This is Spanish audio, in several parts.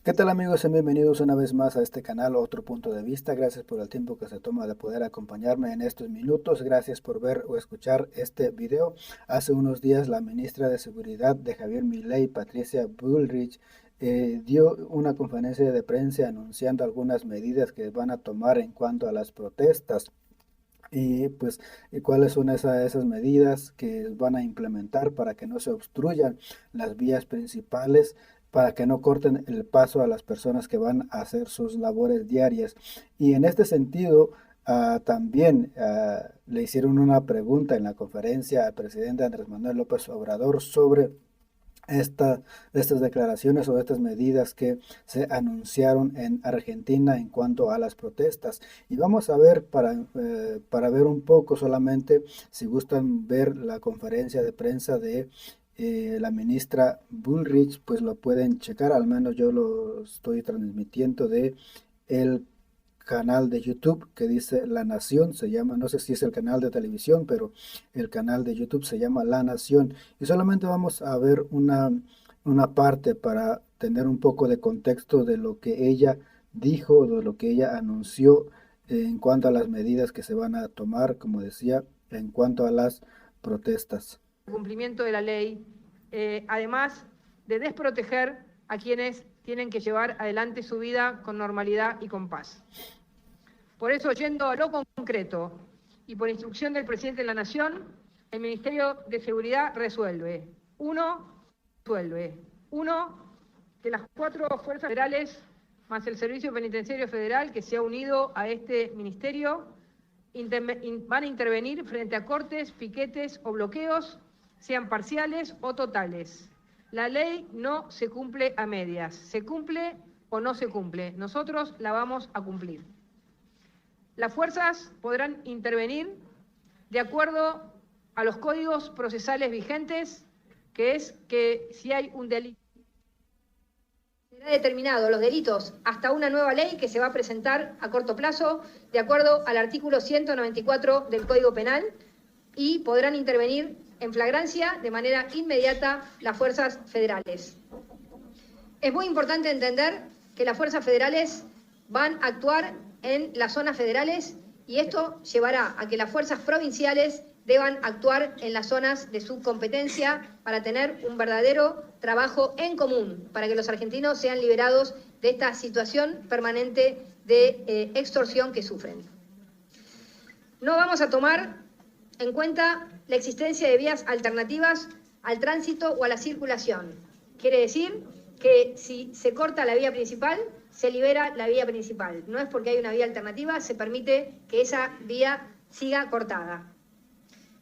¿Qué tal amigos? Sean bienvenidos una vez más a este canal Otro Punto de Vista. Gracias por el tiempo que se toma de poder acompañarme en estos minutos. Gracias por ver o escuchar este video. Hace unos días la ministra de Seguridad de Javier Milei, Patricia Bullrich, dio una conferencia de prensa anunciando algunas medidas que van a tomar en cuanto a las protestas. Y pues, ¿cuáles son esas medidas que van a implementar para que no se obstruyan las vías principales, para que no corten el paso a las personas que van a hacer sus labores diarias? Y en este sentido, también le hicieron una pregunta en la conferencia al presidente Andrés Manuel López Obrador sobre estas declaraciones o estas medidas que se anunciaron en Argentina en cuanto a las protestas. Y vamos a ver, para ver un poco solamente, si gustan ver la conferencia de prensa de la ministra Bullrich, pues lo pueden checar, al menos yo lo estoy transmitiendo de el canal de YouTube que dice La Nación, se llama, no sé si es el canal de televisión, pero el canal de YouTube se llama La Nación. Y solamente vamos a ver una parte para tener un poco de contexto de lo que ella dijo, de lo que ella anunció en cuanto a las medidas que se van a tomar, como decía, en cuanto a las protestas. Cumplimiento de la ley, además de desproteger a quienes tienen que llevar adelante su vida con normalidad y con paz. Por eso, yendo a lo concreto y por instrucción del presidente de la Nación, el Ministerio de Seguridad resuelve. Uno, que las 4 fuerzas federales, más el Servicio Penitenciario Federal, que se ha unido a este ministerio, van a intervenir frente a cortes, piquetes o bloqueos, sean parciales o totales. La ley no se cumple a medias, se cumple o no se cumple. Nosotros la vamos a cumplir. Las fuerzas podrán intervenir de acuerdo a los códigos procesales vigentes, que es que si hay un delito, será determinado los delitos hasta una nueva ley que se va a presentar a corto plazo, de acuerdo al artículo 194 del Código Penal, y podrán intervenir en flagrancia de manera inmediata las fuerzas federales. Es muy importante entender que las fuerzas federales van a actuar en las zonas federales y esto llevará a que las fuerzas provinciales deban actuar en las zonas de su competencia para tener un verdadero trabajo en común, para que los argentinos sean liberados de esta situación permanente de extorsión que sufren. No vamos a tomar en cuenta la existencia de vías alternativas al tránsito o a la circulación. Quiere decir que si se corta la vía principal, se libera la vía principal. No es porque hay una vía alternativa, se permite que esa vía siga cortada.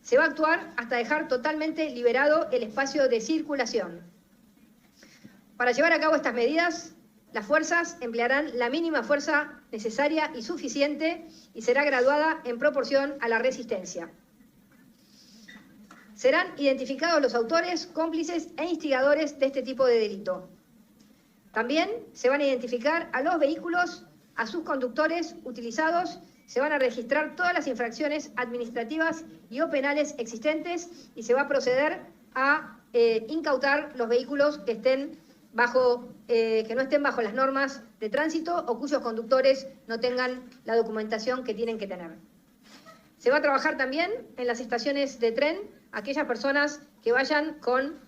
Se va a actuar hasta dejar totalmente liberado el espacio de circulación. Para llevar a cabo estas medidas, las fuerzas emplearán la mínima fuerza necesaria y suficiente y será graduada en proporción a la resistencia. Serán identificados los autores, cómplices e instigadores de este tipo de delito. También se van a identificar a los vehículos, a sus conductores utilizados, se van a registrar todas las infracciones administrativas y o penales existentes y se va a proceder a incautar los vehículos que no estén bajo las normas de tránsito o cuyos conductores no tengan la documentación que tienen que tener. Se va a trabajar también en las estaciones de tren aquellas personas que vayan con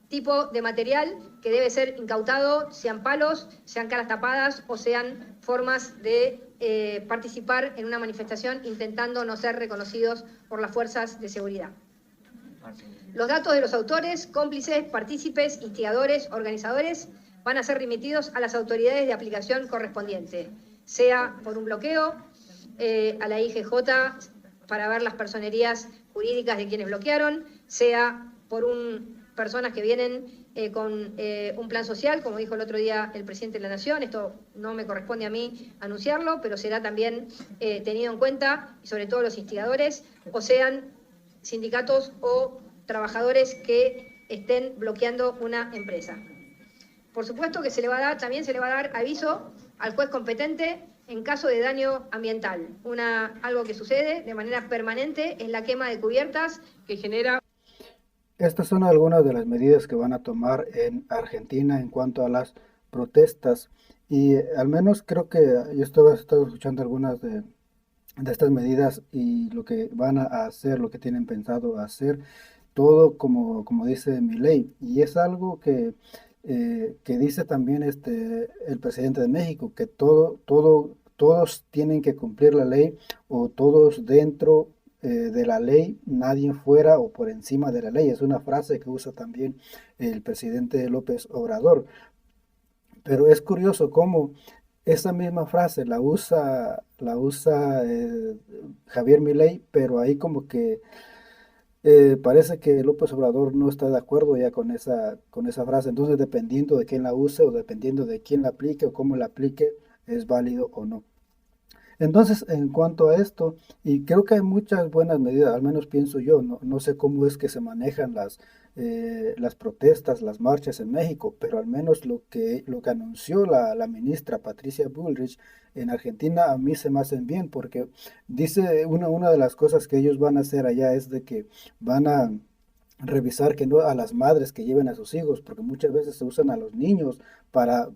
tipo de material que debe ser incautado, sean palos, sean caras tapadas o sean formas de participar en una manifestación intentando no ser reconocidos por las fuerzas de seguridad. Los datos de los autores, cómplices, partícipes, instigadores, organizadores van a ser remitidos a las autoridades de aplicación correspondiente, sea por un bloqueo, a la IGJ para ver las personerías jurídicas de quienes bloquearon, sea por personas que vienen con un plan social, como dijo el otro día el presidente de la Nación. Esto no me corresponde a mí anunciarlo, pero será también tenido en cuenta, y sobre todo los instigadores, o sean sindicatos o trabajadores que estén bloqueando una empresa. Por supuesto que también se le va a dar aviso al juez competente en caso de daño ambiental. Algo que sucede de manera permanente es la quema de cubiertas que genera... Estas son algunas de las medidas que van a tomar en Argentina en cuanto a las protestas. Y al menos creo que yo estaba escuchando algunas de estas medidas y lo que van a hacer, lo que tienen pensado hacer, todo como dice mi ley. Y es algo que dice también el presidente de México, que todos tienen que cumplir la ley o todos dentro de la ley, nadie fuera o por encima de la ley. Es una frase que usa también el presidente López Obrador. Pero es curioso cómo esa misma frase la usa Javier Milei, pero ahí como que parece que López Obrador no está de acuerdo ya con esa frase. Entonces, dependiendo de quién la use o dependiendo de quién la aplique o cómo la aplique, es válido o no. Entonces, en cuanto a esto, y creo que hay muchas buenas medidas, al menos pienso yo, no sé cómo es que se manejan las protestas, las marchas en México, pero al menos lo que anunció la ministra Patricia Bullrich en Argentina a mí se me hacen bien, porque dice una de las cosas que ellos van a hacer allá es de que van a revisar que no a las madres que lleven a sus hijos, porque muchas veces se usan a los niños para,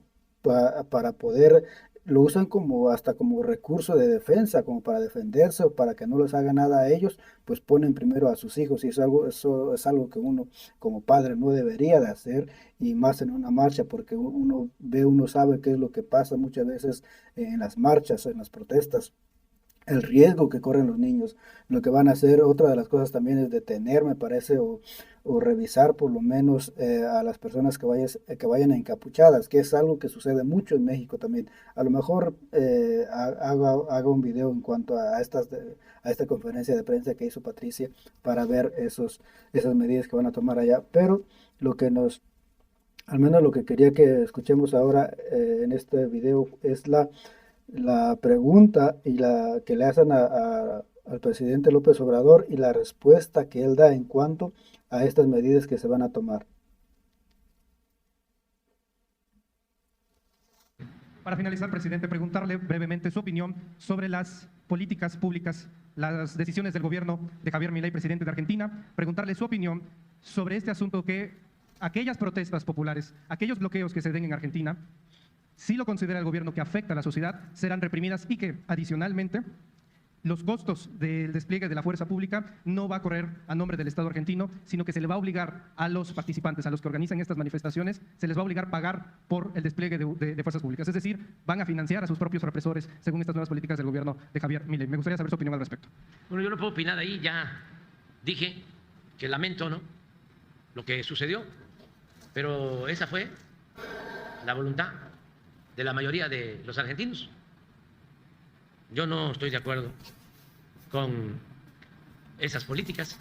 para poder lo usan como hasta como recurso de defensa, como para defenderse o para que no les haga nada a ellos, pues ponen primero a sus hijos y eso es algo que uno como padre no debería de hacer y más en una marcha porque uno sabe qué es lo que pasa muchas veces en las marchas, en las protestas, el riesgo que corren los niños. Lo que van a hacer, otra de las cosas también es detener, me parece, o revisar por lo menos a las personas que vayan encapuchadas, que es algo que sucede mucho en México también. A lo mejor haga un video en cuanto a esta conferencia de prensa que hizo Patricia para ver esas medidas que van a tomar allá. Pero lo que al menos lo que quería que escuchemos ahora en este video es la pregunta y la que le hacen al presidente López Obrador y la respuesta que él da en cuanto a estas medidas que se van a tomar. Para finalizar, presidente, preguntarle brevemente su opinión sobre las políticas públicas, las decisiones del gobierno de Javier Milei, presidente de Argentina, preguntarle su opinión sobre este asunto que aquellas protestas populares, aquellos bloqueos que se den en Argentina, si lo considera el gobierno que afecta a la sociedad, serán reprimidas y que, adicionalmente, los costos del despliegue de la fuerza pública no va a correr a nombre del Estado argentino, sino que se le va a obligar a los participantes, a los que organizan estas manifestaciones, se les va a obligar a pagar por el despliegue de fuerzas públicas. Es decir, van a financiar a sus propios represores según estas nuevas políticas del gobierno de Javier Milei. Me gustaría saber su opinión al respecto. Bueno, yo no puedo opinar ahí, ya dije que lamento, ¿no?, lo que sucedió, pero esa fue la voluntad de la mayoría de los argentinos. Yo no estoy de acuerdo con esas políticas.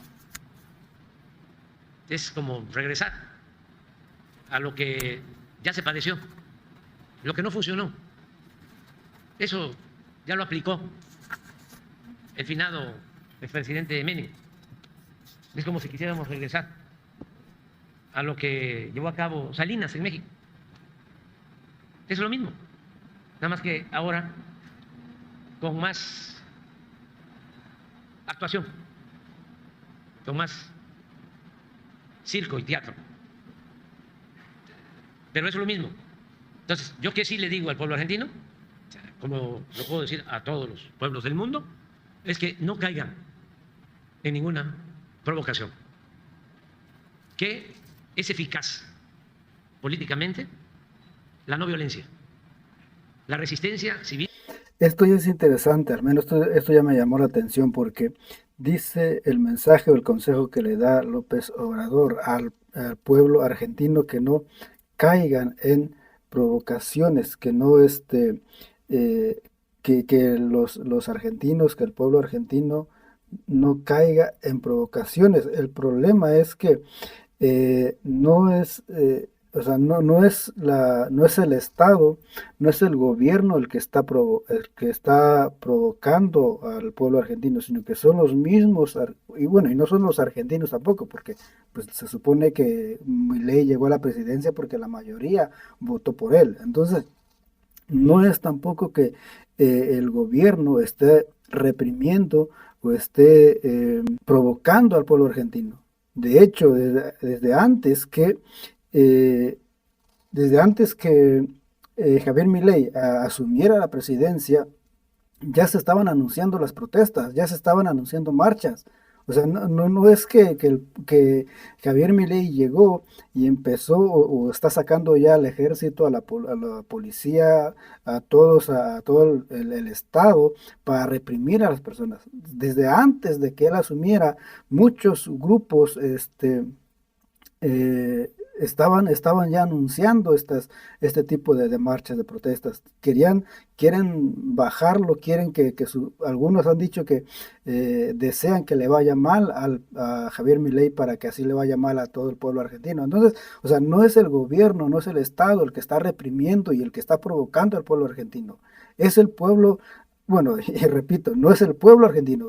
Es como regresar a lo que ya se padeció, lo que no funcionó. Eso ya lo aplicó el finado expresidente Menem. Es como si quisiéramos regresar a lo que llevó a cabo Salinas en México. Es lo mismo, nada más que ahora con más actuación, con más circo y teatro. Pero es lo mismo. Entonces, yo que sí le digo al pueblo argentino, como lo puedo decir a todos los pueblos del mundo, es que no caigan en ninguna provocación, que es eficaz políticamente la no violencia, la resistencia civil. Esto ya es interesante, al menos esto ya me llamó la atención porque dice el mensaje o el consejo que le da López Obrador al pueblo argentino que no caigan en provocaciones, que no que los argentinos, que el pueblo argentino no caiga en provocaciones. El problema es que no es, o sea, no es el Estado, no es el gobierno el que está provocando al pueblo argentino, sino que son los mismos, y bueno, y no son los argentinos tampoco, porque pues se supone que Milei llegó a la presidencia porque la mayoría votó por él. Entonces, no es tampoco que el gobierno esté reprimiendo o esté provocando al pueblo argentino. De hecho, eh, desde antes que Javier Milei asumiera la presidencia, ya se estaban anunciando las protestas, ya se estaban anunciando marchas. O sea, no es que Javier Milei llegó y empezó o está sacando ya al ejército, a la policía, a todo el Estado para reprimir a las personas. Desde antes de que él asumiera, muchos grupos estaban ya anunciando este tipo de marchas, de protestas. Quieren bajarlo, quieren algunos han dicho que desean que le vaya mal a Javier Milei para que así le vaya mal a todo el pueblo argentino. Entonces, o sea, no es el gobierno, no es el Estado el que está reprimiendo y el que está provocando al pueblo argentino. Es el pueblo, bueno, y repito, no es el pueblo argentino,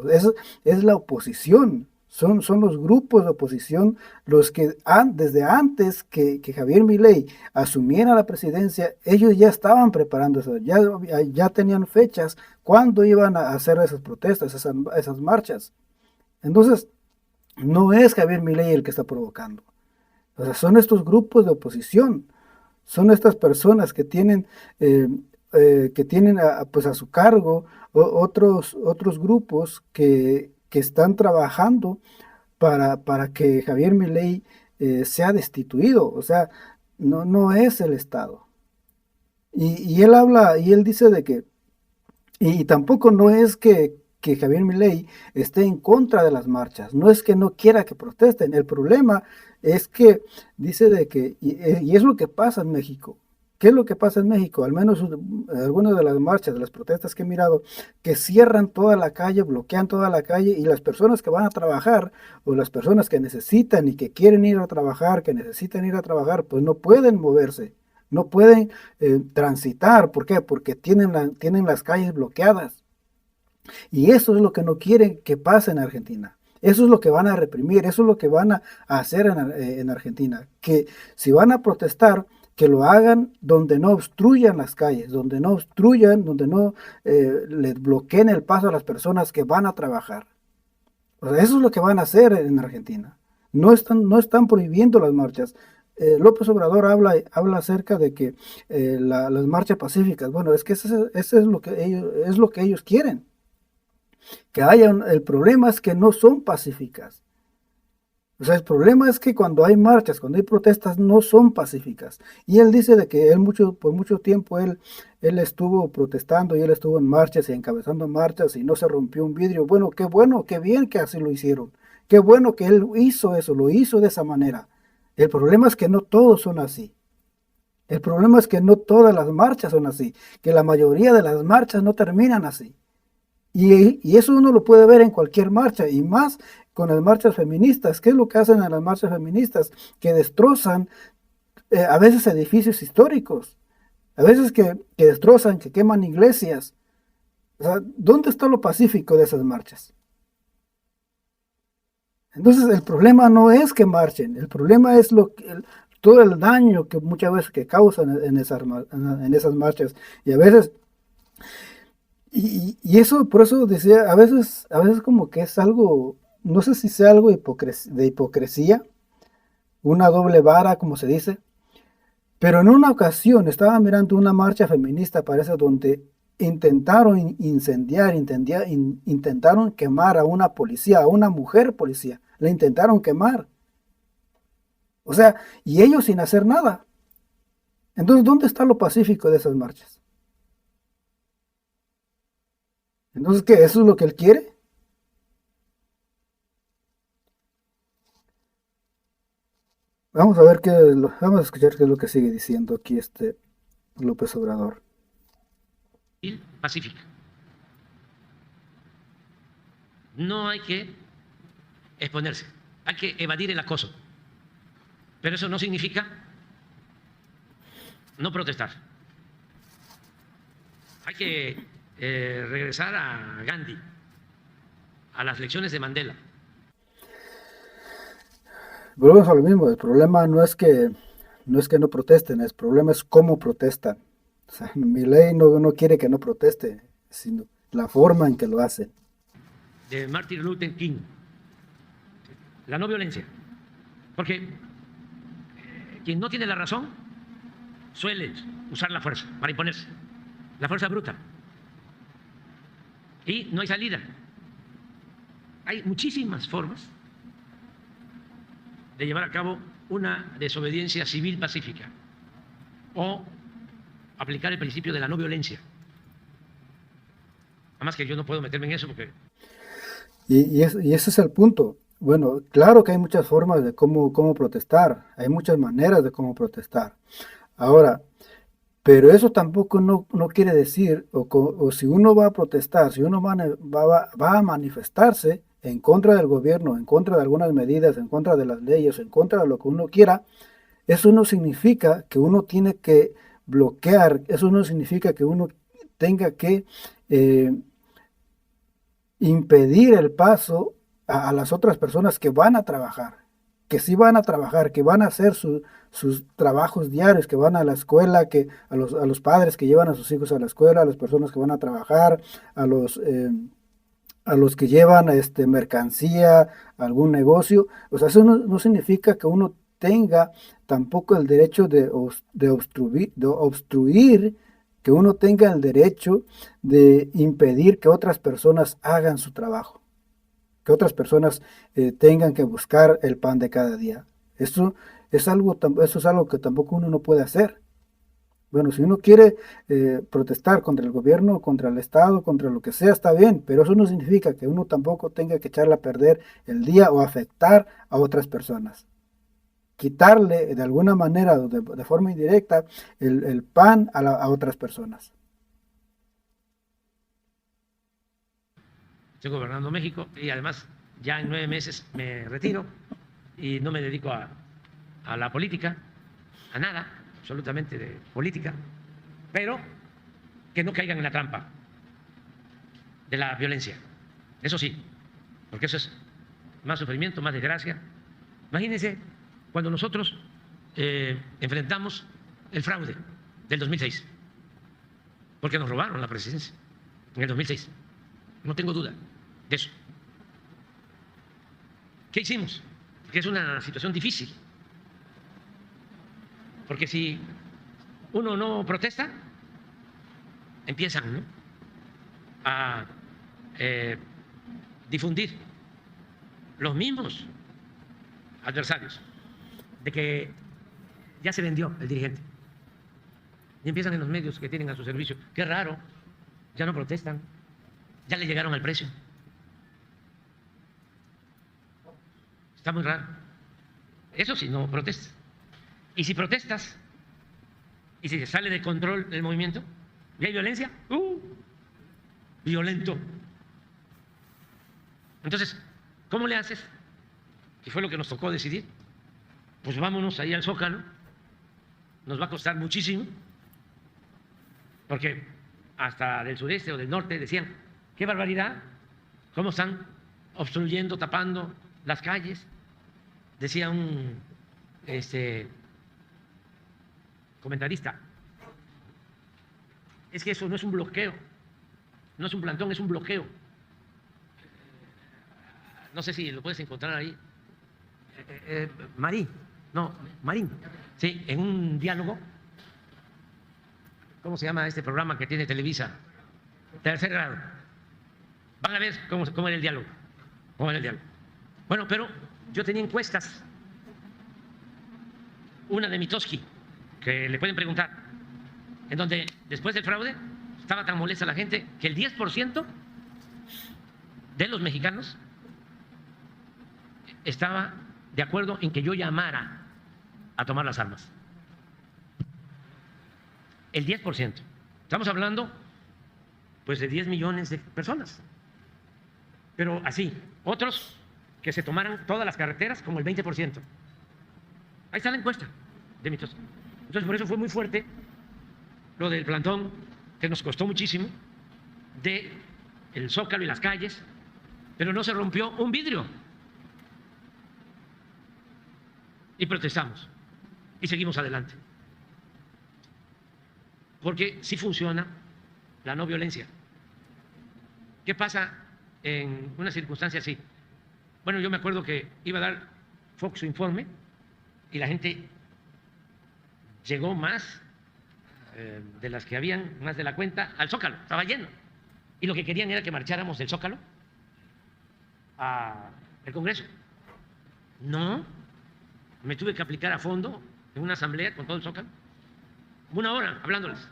es la oposición. Son los grupos de oposición los que desde antes que Javier Milei asumiera la presidencia, ellos ya estaban preparando eso, ya tenían fechas cuándo iban a hacer esas protestas, esas marchas. Entonces, no es Javier Milei el que está provocando. O sea, son estos grupos de oposición, son estas personas eh, que tienen pues a su cargo otros grupos que están trabajando para que Javier Milei sea destituido. O sea, no es el Estado. Y él habla, y él dice de que, y tampoco no es que Javier Milei esté en contra de las marchas, no es que no quiera que protesten, el problema es que dice de que, y es lo que pasa en México. ¿Qué es lo que pasa en México? Al menos algunas de las marchas, de las protestas que he mirado, que cierran toda la calle, bloquean toda la calle y las personas que van a trabajar o las personas que necesitan y que quieren ir a trabajar, que necesitan ir a trabajar, pues no pueden moverse, no pueden transitar. ¿Por qué? Porque tienen las calles bloqueadas. Y eso es lo que no quieren que pase en Argentina. Eso es lo que van a reprimir, eso es lo que van a hacer en Argentina. Que si van a protestar, que lo hagan donde no obstruyan las calles, donde no obstruyan, donde no les bloqueen el paso a las personas que van a trabajar. O sea, eso es lo que van a hacer en Argentina. No están prohibiendo las marchas. López Obrador habla acerca de que las marchas pacíficas, bueno, es que ese es lo que ellos quieren. El problema es que no son pacíficas. O sea, el problema es que cuando hay marchas, cuando hay protestas, no son pacíficas. Y él dice de que por mucho tiempo él estuvo protestando y él estuvo en marchas y encabezando marchas y no se rompió un vidrio. Bueno, qué bien que así lo hicieron. Qué bueno que él hizo eso, lo hizo de esa manera. El problema es que no todos son así. El problema es que no todas las marchas son así, que la mayoría de las marchas no terminan así. Y eso uno lo puede ver en cualquier marcha, y más con las marchas feministas. ¿Qué es lo que hacen en las marchas feministas? Que destrozan a veces edificios históricos, a veces que destrozan, que queman iglesias. O sea, ¿dónde está lo pacífico de esas marchas? Entonces el problema no es que marchen, el problema es todo el daño que muchas veces que causan en esas marchas. Y a veces y eso, por eso decía, a veces como que es algo, no sé si sea algo de hipocresía, una doble vara, como se dice, pero en una ocasión estaba mirando una marcha feminista, parece, donde intentaron incendiar, intentaron quemar a una policía, a una mujer policía, la intentaron quemar. O sea, y ellos sin hacer nada. Entonces, ¿dónde está lo pacífico de esas marchas? Entonces, ¿qué? ¿Eso es lo que él quiere? Vamos a escuchar qué es lo que sigue diciendo aquí López Obrador. Pacífica. No hay que exponerse, hay que evadir el acoso. Pero eso no significa no protestar. Hay que regresar a Gandhi, a las lecciones de Mandela. Volvemos a lo mismo, el problema no es que no protesten, el problema es cómo protestan. O sea, Milei no quiere que no proteste, sino la forma en que lo hacen. De Martin Luther King, la no violencia, porque quien no tiene la razón suele usar la fuerza para imponerse, la fuerza bruta, y no hay salida. Hay muchísimas formas de llevar a cabo una desobediencia civil pacífica o aplicar el principio de la no violencia. Además que yo no puedo meterme en eso porque... Y ese es el punto. Bueno, claro que hay muchas formas de cómo protestar, hay muchas maneras de cómo protestar. Ahora, pero eso tampoco no quiere decir, o si uno va a protestar, si uno va a manifestarse en contra del gobierno, en contra de algunas medidas, en contra de las leyes, en contra de lo que uno quiera, eso no significa que uno tiene que bloquear, eso no significa que uno tenga que eh, impedir el paso a las otras personas que van a trabajar, que sí van a trabajar, que van a hacer sus trabajos diarios, que van a la escuela, que a los padres que llevan a sus hijos a la escuela, a las personas que van a trabajar, a los que llevan mercancía, a algún negocio. O sea, eso no significa que uno tenga tampoco el derecho de obstruir, que uno tenga el derecho de impedir que otras personas hagan su trabajo, que otras personas tengan que buscar el pan de cada día. Eso es algo que tampoco uno no puede hacer. Bueno, si uno quiere protestar contra el gobierno, contra el Estado, contra lo que sea, está bien, pero eso no significa que uno tampoco tenga que echarle a perder el día o afectar a otras personas. Quitarle de alguna manera, de forma indirecta, el pan a otras personas. Estoy gobernando México y además ya en 9 meses me retiro y no me dedico a la política, a nada, absolutamente de política, pero que no caigan en la trampa de la violencia. Eso sí, porque eso es más sufrimiento, más desgracia. Imagínense cuando nosotros enfrentamos el fraude del 2006, porque nos robaron la presidencia en el 2006. No tengo duda de eso. ¿Qué hicimos? Porque es una situación difícil. Porque si uno no protesta, empiezan, ¿no?, a difundir los mismos adversarios de que ya se vendió el dirigente. Y empiezan en los medios que tienen a su servicio. Qué raro, ya no protestan, ya le llegaron al precio. Está muy raro. Eso sí, no protestas. Y si protestas, y si se sale de control el movimiento, y hay violencia, violento. Entonces, ¿cómo le haces? Y fue lo que nos tocó decidir. Pues vámonos ahí al Zócalo. Nos va a costar muchísimo, porque hasta del sureste o del norte decían, qué barbaridad, cómo están obstruyendo, tapando las calles. Decía un comentarista, es que eso no es un bloqueo, no es un plantón, es un bloqueo. No sé si lo puedes encontrar ahí. Marín, sí, en un diálogo. ¿Cómo se llama este programa que tiene Televisa? Tercer grado. Van a ver cómo era el diálogo. Bueno, pero yo tenía encuestas. Una de Mitofsky, que le pueden preguntar, en donde después del fraude estaba tan molesta la gente que el 10% de los mexicanos estaba de acuerdo en que yo llamara a tomar las armas. El 10%. Estamos hablando pues de 10 millones de personas. Pero así, otros que se tomaran todas las carreteras como el 20%. Ahí está la encuesta de Mitofsky. Entonces por eso fue muy fuerte lo del plantón, que nos costó muchísimo, de el Zócalo y las calles, pero no se rompió un vidrio. Y protestamos y seguimos adelante. Porque sí funciona la no violencia. ¿Qué pasa en una circunstancia así? Bueno, yo me acuerdo que iba a dar Fox su informe y la gente llegó más de las que habían, más de la cuenta, al Zócalo, estaba lleno. Y lo que querían era que marcháramos del Zócalo al Congreso. No, me tuve que aplicar a fondo en una asamblea con todo el Zócalo, 1 hora hablándoles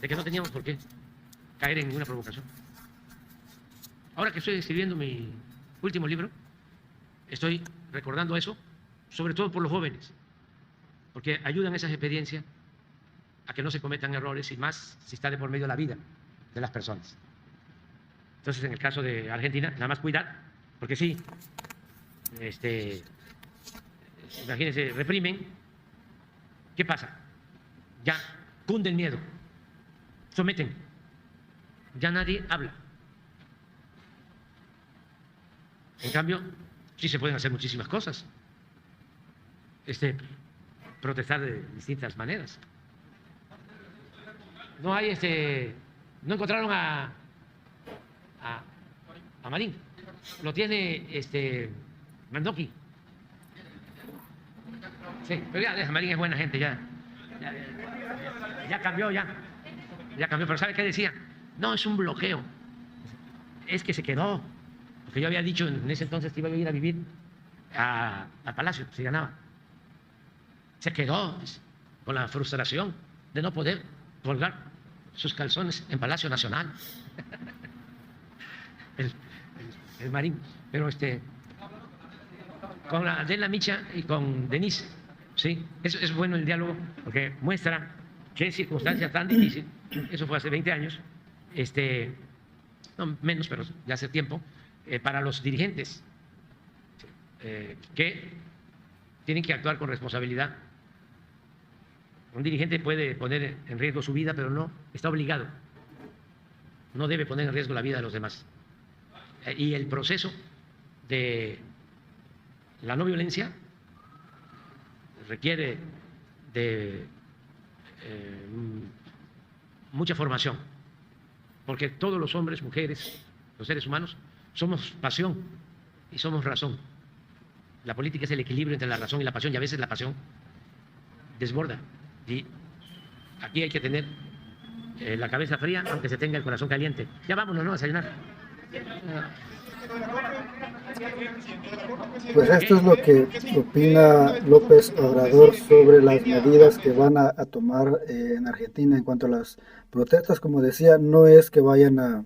de que no teníamos por qué caer en ninguna provocación. Ahora que estoy escribiendo mi último libro, estoy recordando eso, sobre todo por los jóvenes, porque ayudan esas experiencias a que no se cometan errores y más si está de por medio la vida de las personas. Entonces, en el caso de Argentina, nada más cuidar, porque sí, imagínense, reprimen. ¿Qué pasa? Ya cunde el miedo, someten, ya nadie habla. En cambio, sí se pueden hacer muchísimas cosas. Protestar de distintas maneras. No hay no encontraron a Marín. Lo tiene Mandoki. Sí, pero ya Marín es buena gente, ya cambió, ya cambió. Pero ¿sabe qué decía? No, es un bloqueo. Es que se quedó. Porque yo había dicho en ese entonces que iba a ir a vivir al Palacio, si ganaba. Se quedó con la frustración de no poder colgar sus calzones en Palacio Nacional. el Marín. Pero con la Adela Micha y con Denise, sí, es bueno el diálogo porque muestra qué circunstancia tan difícil, eso fue hace 20 años, no menos, pero ya hace tiempo, para los dirigentes que tienen que actuar con responsabilidad. Un dirigente puede poner en riesgo su vida, pero no está obligado, no debe poner en riesgo la vida de los demás. Y el proceso de la no violencia requiere de mucha formación, porque todos los hombres, mujeres, los seres humanos, somos pasión y somos razón. La política es el equilibrio entre la razón y la pasión, y a veces la pasión desborda. Y aquí hay que tener la cabeza fría, aunque se tenga el corazón caliente. Ya vámonos, ¿no? A desayunar. Pues esto es lo que opina López Obrador sobre las medidas que van a tomar en Argentina en cuanto a las protestas. Como decía, no es que vayan a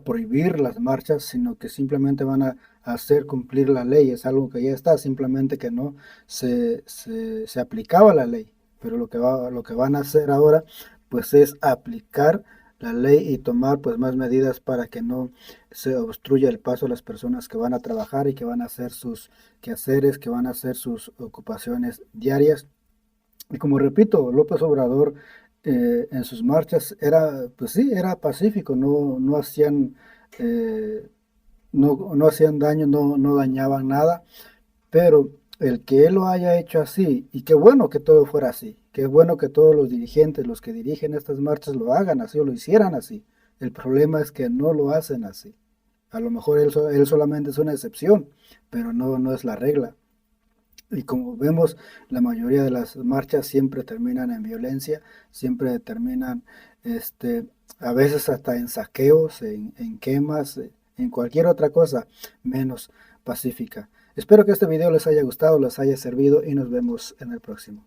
prohibir las marchas, sino que simplemente van a hacer cumplir la ley. Es algo que ya está, simplemente que no se aplicaba la ley. Pero lo que van a hacer ahora pues es aplicar la ley y tomar pues más medidas para que no se obstruya el paso a las personas que van a trabajar y que van a hacer sus quehaceres, que van a hacer sus ocupaciones diarias. Y como repito, López Obrador en sus marchas era pacífico, no hacían no hacían daño, no dañaban nada, pero el que él lo haya hecho así, y qué bueno que todo fuera así, qué bueno que todos los dirigentes, los que dirigen estas marchas lo hagan así o lo hicieran así. El problema es que no lo hacen así. A lo mejor él solamente es una excepción, pero no es la regla. Y como vemos, la mayoría de las marchas siempre terminan en violencia, siempre terminan a veces hasta en saqueos, en quemas, en cualquier otra cosa menos pacífica. Espero que este video les haya gustado, les haya servido y nos vemos en el próximo.